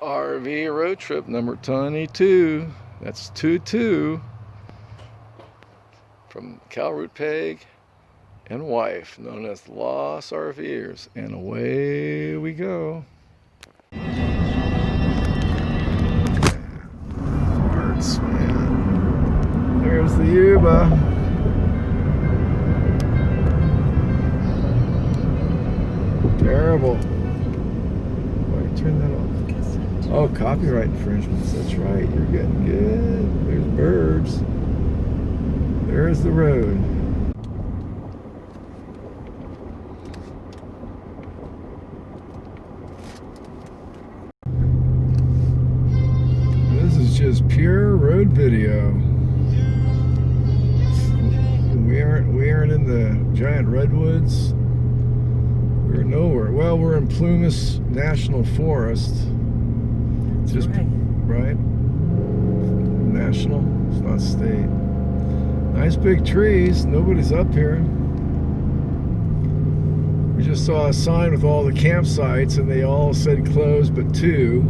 RV road trip number 22. That's 22 from Cal Root Peg and wife, known as the Lost RVers. And away we go. Hearts, man. There's the Yuba. Terrible. Why turn that off? Oh, copyright infringements. That's right. You're getting good. There's birds. There's the road. This is just pure road video. We aren't in the giant redwoods. We're nowhere. Well, we're in Plumas National Forest. It's just right. National. It's not state. Nice big trees. Nobody's up here. We just saw a sign with all the campsites, and they all said closed, but two.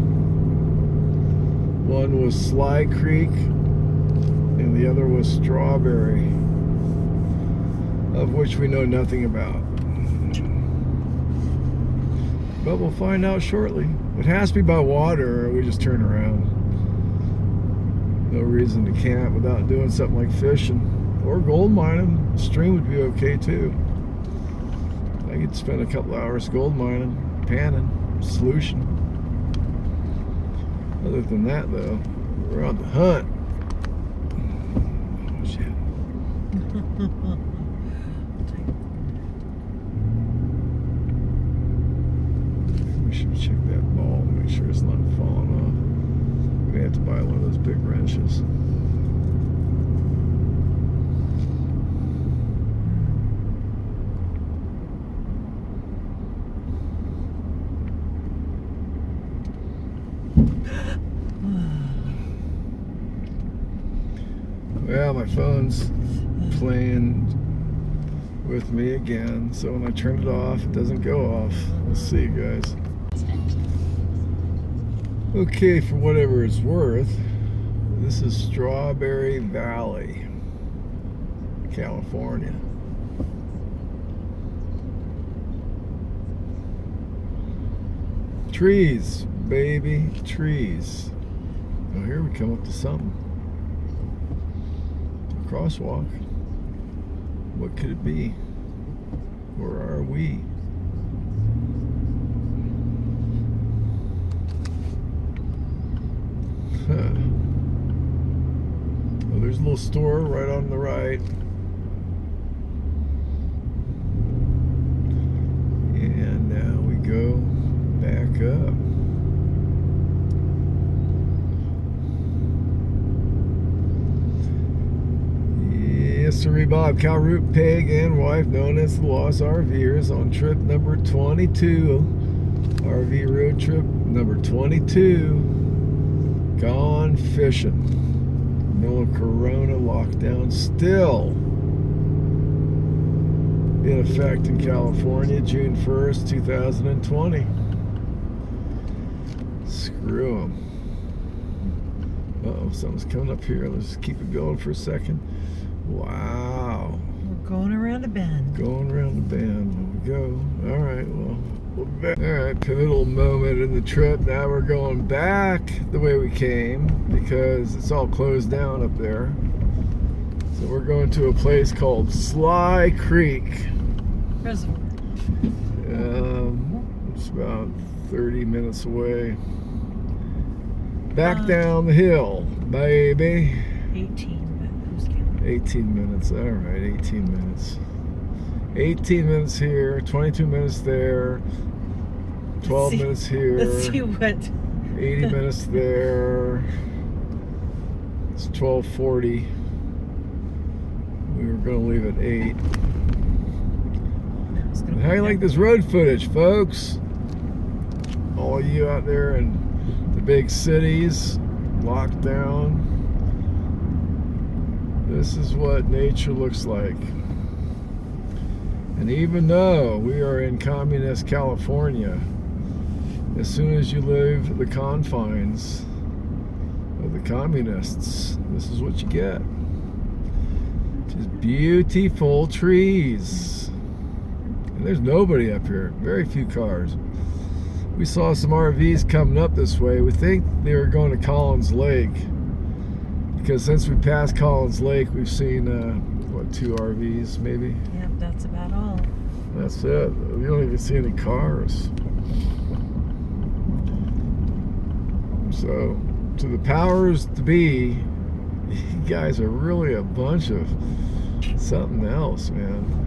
One was Sly Creek, and the other was Strawberry, of which we know nothing about. But we'll find out shortly. It has to be by water, or we just turn around. No reason to camp without doing something like fishing or gold mining. Stream would be okay too. I could spend a couple hours gold mining, panning, solution. Other than that, though, we're on the hunt. Oh, shit. We should check that ball, make sure it's not falling off. We have to buy one of those big wrenches. Well, my phone's playing with me again, so when I turn it off, it doesn't go off. We'll see, you guys. Okay, for whatever it's worth, this is Strawberry Valley, California. Trees, baby, trees. Oh, here we come up to something. Crosswalk. What could it be? Where are we? Huh. Oh, there's a little store right on the right. And now we go back up. Yes, sir, Bob. Cal Root Peg and wife, known as the Lost RVers, on trip number 22. RV road trip number 22. Gone fishing. No corona lockdown still in effect in California, June 1st, 2020. Screw them. Uh-oh, something's coming up here. Let's keep it going for a second. Wow. We're going around a bend. Going around the bend. There we go. All right, well, we'll be back. All right, pivotal moment in the trip. Now we're going back the way we came because it's all closed down up there. So we're going to a place called Sly Creek. Reservoir. It's about 30 minutes away. Back down the hill, baby. 18, but who's counting? 18 minutes, all right, 18 minutes. 18 minutes here, 22 minutes there, 12 minutes here. Let's see what. 80 minutes there. It's 12:40. We were going to leave at 8. How do you like this road footage, folks? All of you out there in the big cities, locked down. This is what nature looks like. And even though we are in communist California, as soon as you leave the confines of the communists, this is what you get. Just beautiful trees. And there's nobody up here. Very few cars. We saw some RVs coming up this way. We think they were going to Collins Lake. Because since we passed Collins Lake, we've seen, what, 2 RVs maybe? Yep, that's about all. That's it. We don't even see any cars. So, to the powers to be, you guys are really a bunch of something else, man.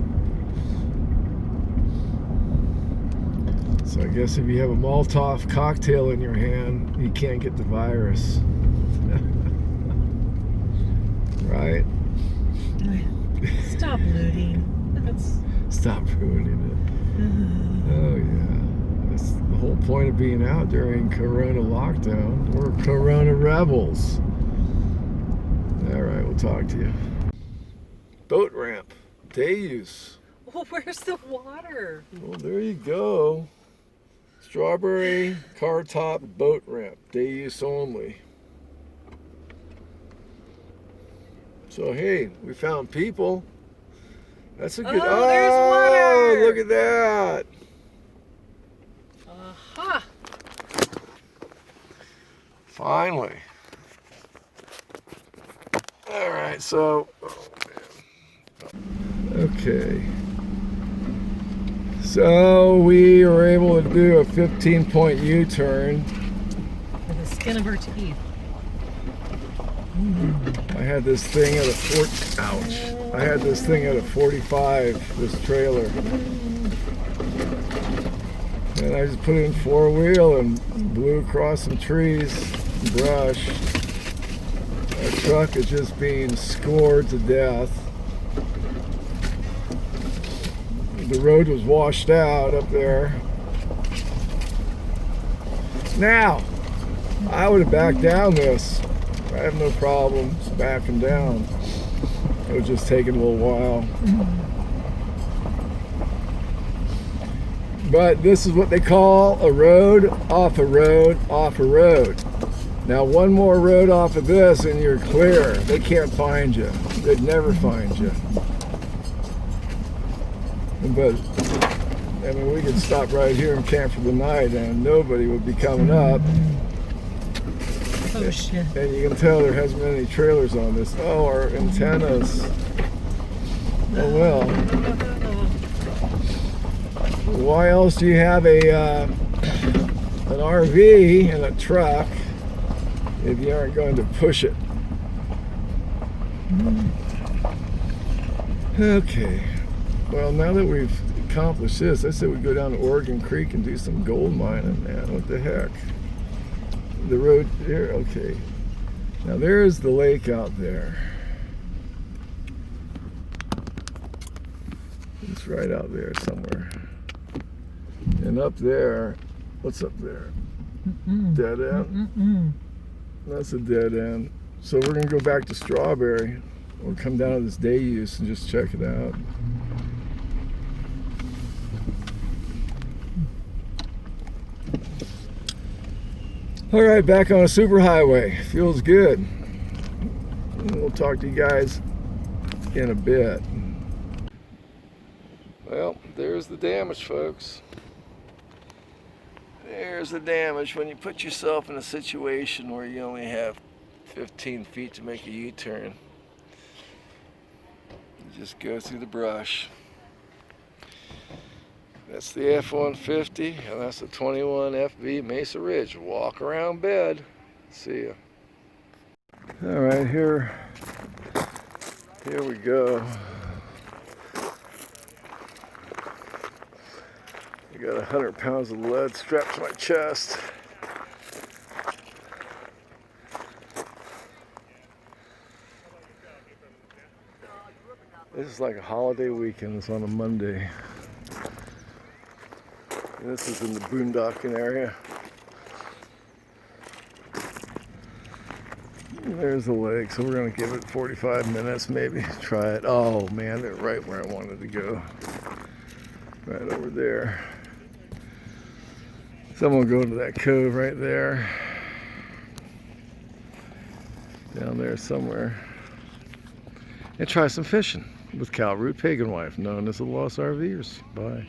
So I guess if you have a Molotov cocktail in your hand, you can't get the virus. Right? Stop looting. Stop ruining it. Oh yeah. That's the whole point of being out during Corona lockdown. We're Corona rebels. Alright, we'll talk to you. Boat ramp. Day use. Well, where's the water? Well, there you go. Strawberry car top boat ramp. Day use only. So hey, we found people. That's a good. Oh, there's water. Look at that. Aha. Finally. All right. So. Okay. So we were able to do a 15-point U-turn. With the skin of her teeth. I had this thing at a ouch. I had this thing at a 45, this trailer. And I just put it in 4-wheel and blew across some trees, brush. Our truck is just being scored to death. The road was washed out up there. Now, I would have backed down this. I have no problems backing down. It was just taking a little while. But this is what they call a road off a road off a road. Now one more road off of this and you're clear. They can't find you. They'd never find you. But I mean, we could stop right here and camp for the night and nobody would be coming up. Oh shit. And you can tell there hasn't been any trailers on this. Oh, our antennas. Oh well. Why else do you have an RV and a truck if you aren't going to push it? Okay. Well, now that we've accomplished this, I said we go down to Oregon Creek and do some gold mining, man. What the heck? The road here, okay. Now there's the lake out there. It's right out there somewhere. And up there, what's up there? Dead end? That's a dead end. So we're gonna go back to Strawberry. We'll come down to this day use and just check it out. All right, back on a superhighway. Feels good. And we'll talk to you guys in a bit. Well, there's the damage, folks. There's the damage when you put yourself in a situation where you only have 15 feet to make a U-turn. You just go through the brush. That's the F-150, and that's the 21 FV Mesa Ridge. Walk around bed. See ya. All right, here we go. I got 100 pounds of lead strapped to my chest. This is like a holiday weekend. It's on a Monday. And this is in the boondocking area. And there's the lake, so we're gonna give it 45 minutes maybe. Try it. Oh man, they're right where I wanted to go. Right over there. So I'm gonna go to that cove right there. Down there somewhere. And try some fishing with Cal Root Pagan Wife, known as the Lost RVers. Bye.